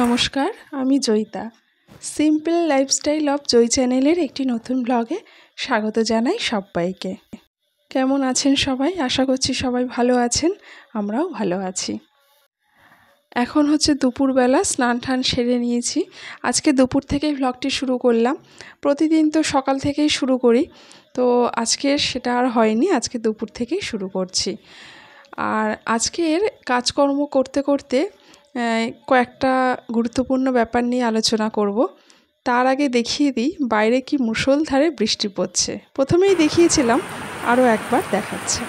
নমস্কার, আমি Joyita. Simple lifestyle of Joy চ্যানেলের একটি নতুন ব্লগে স্বাগত জানাই সবাইকে। কেমন আছেন সবাই? আশা করছি সবাই ভালো আছেন, আমরাও ভালো আছি। এখন হচ্ছে দুপুরবেলা, স্নান টান সেরে নিয়েছি। আজকে দুপুর থেকেই ব্লগটি শুরু করলাম। প্রতিদিন তো সকাল থেকেই শুরু করি, তো আজকে সেটা আর হয়নি, আজকে দুপুর থেকেই শুরু করছি। আর আজকের কাজকর্ম করতে করতে কয়েকটা গুরুত্বপূর্ণ ব্যাপার নিয়ে আলোচনা করব। তার আগে দেখিয়ে দিই বাইরে কি মুষলধারে বৃষ্টি পড়ছে। প্রথমেই দেখিয়েছিলাম, আরও একবার দেখাচ্ছে।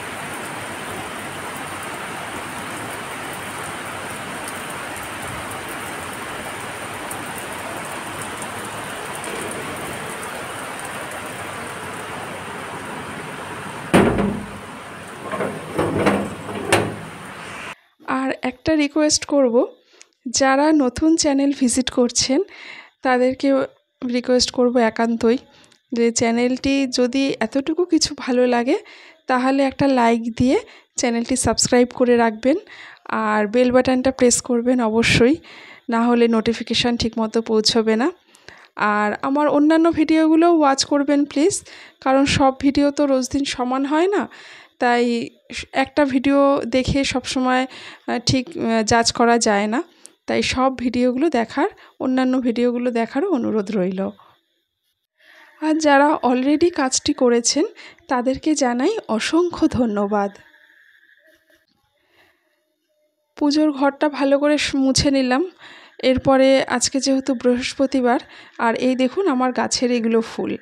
আর একটা রিকোয়েস্ট করব, যারা নতুন চ্যানেল ভিজিট করছেন তাদেরকে রিকোয়েস্ট করব একান্তই, যে চ্যানেলটি যদি এতটুকু কিছু ভালো লাগে তাহলে একটা লাইক দিয়ে চ্যানেলটি সাবস্ক্রাইব করে রাখবেন, আর বেল বাটনটা প্রেস করবেন অবশ্যই, না হলে নোটিফিকেশান ঠিকমতো পৌঁছবে না। আর আমার অন্যান্য ভিডিওগুলো ওয়াচ করবেন প্লিজ, কারণ সব ভিডিও তো রোজ দিন সমান হয় না, তাই একটা ভিডিও দেখে সবসময় ঠিক জাজ করা যায় না, তাই সব ভিডিওগুলো দেখার, অন্যান্য ভিডিওগুলো দেখারও অনুরোধ রইল। আর যারা অলরেডি কাজটি করেছেন তাদেরকে জানাই অসংখ্য ধন্যবাদ। পুজোর ঘরটা ভালো করে মুছে নিলাম। এরপরে আজকে যেহেতু বৃহস্পতিবার, আর এই দেখুন আমার গাছের এগুলো ফুল,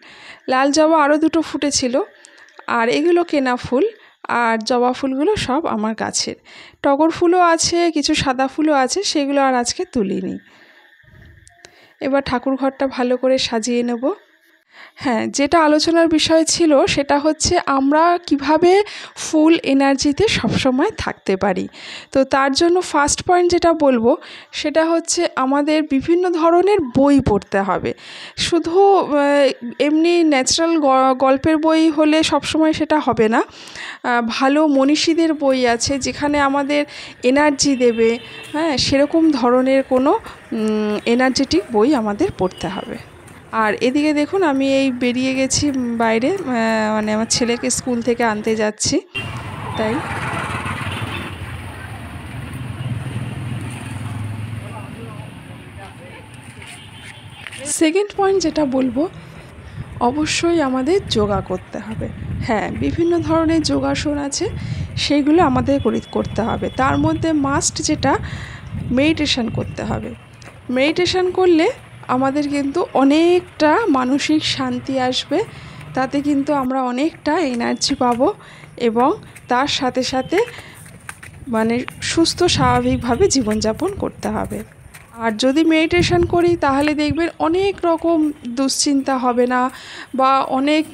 লাল জবা আরও দুটো ফুটেছিল, আর এগুলো কেনা ফুল, আর জবা ফুলগুলো সব আমার গাছের। টগর ফুলও আছে, কিছু সাদা ফুলও আছে, সেগুলো আর আজকে তুলিনি। এবার ঠাকুর ঘরটা ভালো করে সাজিয়ে নেব। হ্যাঁ, যেটা আলোচনার বিষয় ছিল সেটা হচ্ছে আমরা কিভাবে ফুল এনার্জিতে সবসময় থাকতে পারি। তো তার জন্য ফার্স্ট পয়েন্ট যেটা বলবো সেটা হচ্ছে আমাদের বিভিন্ন ধরনের বই পড়তে হবে। শুধু এমনি ন্যাচারাল গল্পের বই হলে সবসময় সেটা হবে না। ভালো মনীষীদের বই আছে যেখানে আমাদের এনার্জি দেবে, হ্যাঁ, সেরকম ধরনের কোনো এনার্জেটিক বই আমাদের পড়তে হবে। আর এদিকে দেখুন আমি এই বেরিয়ে গেছি বাইরে, মানে আমার ছেলেকে স্কুল থেকে আনতে যাচ্ছি, তাই সেকেন্ড পয়েন্ট যেটা বলবো, অবশ্যই আমাদের যোগা করতে হবে। হ্যাঁ, বিভিন্ন ধরনের যোগাসন আছে, সেইগুলো আমাদের করতে হবে। তার মধ্যে মাস্ট যেটা, মেডিটেশন করতে হবে। মেডিটেশন করলে আমাদের কিন্তু অনেকটা মানসিক শান্তি আসবে, তাতে কিন্তু আমরা অনেকটা এনার্জি পাবো, এবং তার সাথে সাথে মানে সুস্থ স্বাভাবিকভাবে জীবনযাপন করতে হবে। আর যদি মেডিটেশন করি তাহলে দেখবেন অনেক রকম দুশ্চিন্তা হবে না, বা অনেক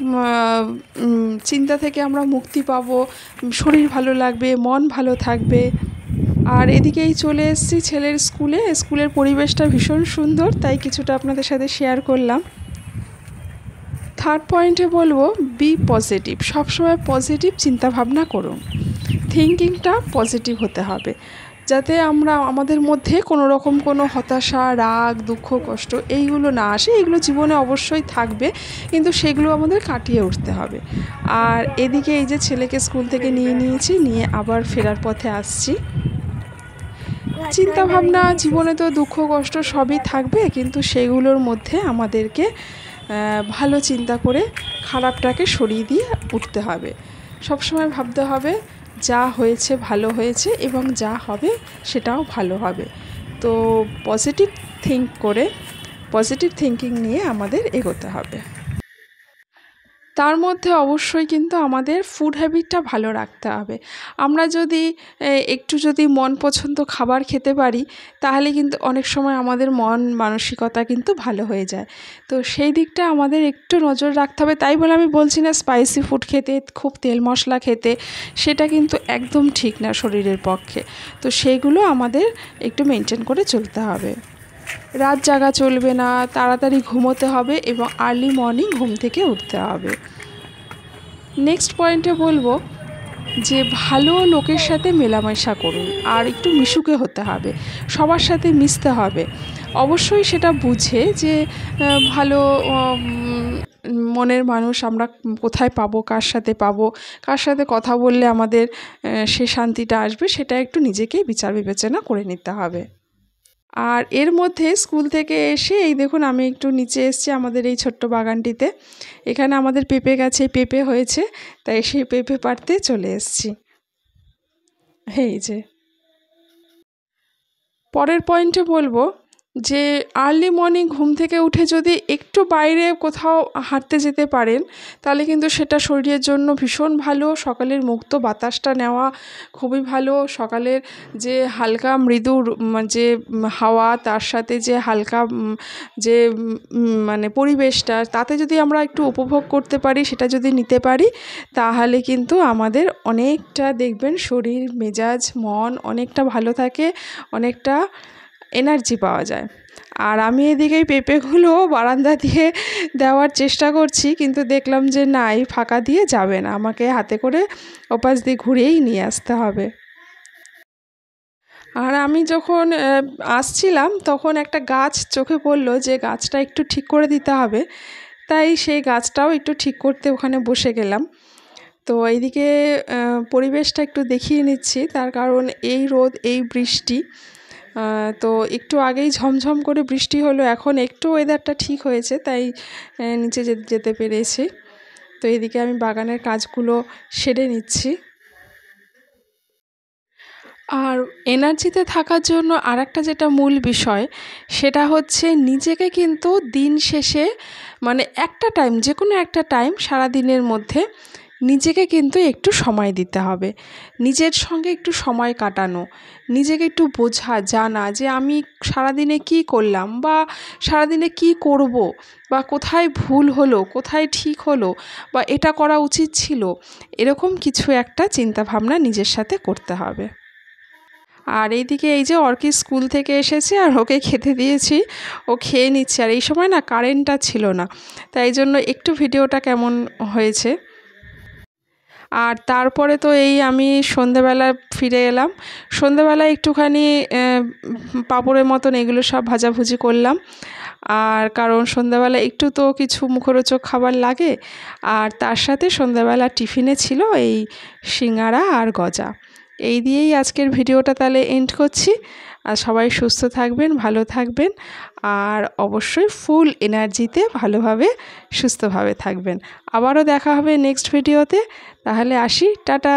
চিন্তা থেকে আমরা মুক্তি পাবো, শরীর ভালো লাগবে, মন ভালো থাকবে। আর এদিকেই চলে এসেছি ছেলের স্কুলের পরিবেশটা ভীষণ সুন্দর, তাই কিছুটা আপনাদের সাথে শেয়ার করলাম। থার্ড পয়েন্টে বলবো, বি পজিটিভ। সবসময় পজিটিভ চিন্তাভাবনা করুন, থিঙ্কিংটা পজিটিভ হতে হবে, যাতে আমরা আমাদের মধ্যে কোনো রকম কোনো হতাশা, রাগ, দুঃখ, কষ্ট এইগুলো না আসে। এগুলো জীবনে অবশ্যই থাকবে, কিন্তু সেগুলো আমাদের কাটিয়ে উঠতে হবে। আর এদিকে এই যে ছেলেকে স্কুল থেকে নিয়ে আবার ফেরার পথে আসছি। চিন্তাভাবনা, জীবনে তো দুঃখ কষ্ট সবই থাকবে, কিন্তু সেগুলোর মধ্যে আমাদেরকে ভালো চিন্তা করে খারাপটাকে সরিয়ে দিয়ে উঠতে হবে। সবসময় ভাবতে হবে যা হয়েছে ভালো হয়েছে, এবং যা হবে সেটাও ভালো হবে। তো পজিটিভ থিঙ্কিং নিয়ে আমাদের এগোতে হবে। তার মধ্যে অবশ্যই কিন্তু আমাদের ফুড হ্যাবিটটা ভালো রাখতে হবে। আমরা যদি একটু মন পছন্দ খাবার খেতে পারি, তাহলে কিন্তু অনেক সময় আমাদের মন মানসিকতা কিন্তু ভালো হয়ে যায়। তো সেই দিকটা আমাদের একটু নজর রাখতে হবে। তাই বলে আমি বলছি না স্পাইসি ফুড খেতে, খুব তেল মশলা খেতে, সেটা কিন্তু একদম ঠিক না শরীরের পক্ষে। তো সেইগুলো আমাদের একটু মেনটেন করে চলতে হবে। রাত জাগা চলবে না, তাড়াতাড়ি ঘুমোতে হবে, এবং আর্লি মর্নিং ঘুম থেকে উঠতে হবে। নেক্সট পয়েন্টে বলবো যে ভালো লোকের সাথে মেলামেশা করুন, আর একটু মিশুকে হতে হবে, সবার সাথে মিশতে হবে। অবশ্যই সেটা বুঝে যে ভালো মনের মানুষ আমরা কোথায় পাবো, কার সাথে পাবো, কার সাথে কথা বললে আমাদের সে শান্তিটা আসবে, সেটা একটু নিজেকেই বিচার বিবেচনা করে নিতে হবে। আর এর মধ্যে স্কুল থেকে এসে এই দেখুন আমি একটু নিচে এসেছি আমাদের এই ছোট্ট বাগানটিতে। এখানে আমাদের পেঁপে গাছে পেঁপে হয়েছে, তাই সেই পেঁপে পাড়তে চলে এসেছি। এই যে পরের পয়েন্টে বলবো যে আর্লি মর্নিং ঘুম থেকে উঠে যদি একটু বাইরে কোথাও হাঁটতে যেতে পারেন তাহলে কিন্তু সেটা শরীরের জন্য ভীষণ ভালো। সকালের মুক্ত বাতাসটা নেওয়া খুবই ভালো। সকালের যে হালকা মৃদু যে হাওয়া, তার সাথে যে হালকা যে মানে পরিবেশটা, তাতে যদি আমরা একটু উপভোগ করতে পারি, সেটা যদি নিতে পারি, তাহলে কিন্তু আমাদের অনেকটা দেখবেন শরীর মেজাজ মন অনেকটা ভালো থাকে, অনেকটা এনার্জি পাওয়া যায়। আর আমি এদিকে পেঁপেগুলো বারান্দা দিয়ে দেওয়ার চেষ্টা করছি, কিন্তু দেখলাম যে না, এই ফাঁকা দিয়ে যাবে না, আমাকে হাতে করে ওপাশ দিয়ে ঘুরিয়েই নিয়ে আসতে হবে। আর আমি যখন আসছিলাম তখন একটা গাছ চোখে পড়লো, যে গাছটা একটু ঠিক করে দিতে হবে, তাই সেই গাছটাও একটু ঠিক করতে ওখানে বসে গেলাম। তো এইদিকে পরিবেশটা একটু দেখিয়ে নিচ্ছি, তার কারণ এই রোদ এই বৃষ্টি, তো একটু আগেই ঝমঝম করে বৃষ্টি হলো, এখন একটু ওয়েদারটা ঠিক হয়েছে, তাই নিচে যেতে পেরেছি। তো এদিকে আমি বাগানের কাজগুলো সেরে নিচ্ছি। আর এনার্জিতে থাকার জন্য আরেকটা যেটা মূল বিষয়, সেটা হচ্ছে নিজেকে কিন্তু দিন শেষে মানে একটা টাইম, যে কোনো একটা টাইম সারাদিনের মধ্যে নিজেকে কিন্তু একটু সময় দিতে হবে। নিজের সঙ্গে একটু সময় কাটানো, নিজেকে একটু বোঝা জানা যে আমি সারাদিনে কী করলাম, বা সারাদিনে কী করব, বা কোথায় ভুল হলো, কোথায় ঠিক হলো, বা এটা করা উচিত ছিল, এরকম কিছু একটা চিন্তাভাবনা নিজের সাথে করতে হবে। আর এইদিকে এই যে অর্কি স্কুল থেকে এসেছে, আর ওকে খেতে দিয়েছি, ও খেয়ে নিচ্ছে। আর এই সময় না কারেন্টটা ছিল না, তাই জন্য একটু ভিডিওটা কেমন হয়েছে। আর তারপরে তো এই আমি সন্ধেবেলা ফিরে এলাম। সন্ধেবেলায় একটুখানি পাঁপড়ের মতন এগুলো সব ভাজাভুজি করলাম। আর কারণ সন্ধেবেলা একটু তো কিছু মুখরোচক খাবার লাগে, আর তার সাথে সন্ধেবেলা টিফিনে ছিল এই সিঙ্গারা আর গজা। এই দিয়েই আজকের ভিডিওটা তাহলে এন্ড করছি। আর সবাই সুস্থ থাকবেন, ভালো থাকবেন, আর অবশ্যই ফুল এনার্জিতে ভালোভাবে সুস্থভাবে থাকবেন। আবারও দেখা হবে নেক্সট ভিডিওতে। তাহলে আসি, টাটা।